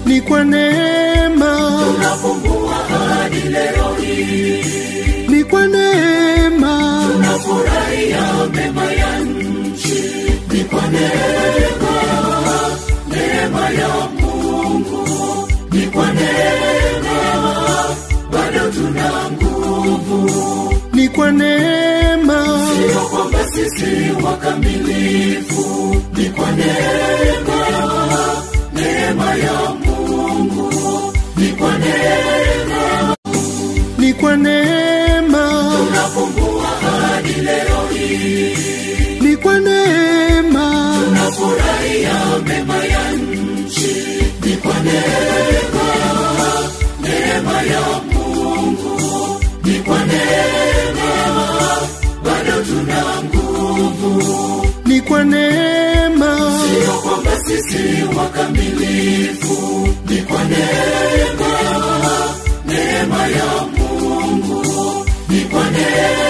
ni kwa neema tunapumua hadi leo hii, ni kwa neema tunafurahia mema ya nchi, ni kwa neema, neema ya Mungu, ni kwa neema bado tuna nguvu, ni kwa neema, sio kwamba sisi wakamilifu, ni kwa neema, neema ya Mungu, ni kwa neema, ni kwa neema tunapumua hadi leo hii, ni kwa neema tunafurahia mema ya nchi, ni kwa neema, neema ya Mungu, ni kwa neema bado tuna nguvu, ni kwa neema, sio kwamba sisi wakamilifu, ni kwa neema, neema ya Mungu, ni kwa neema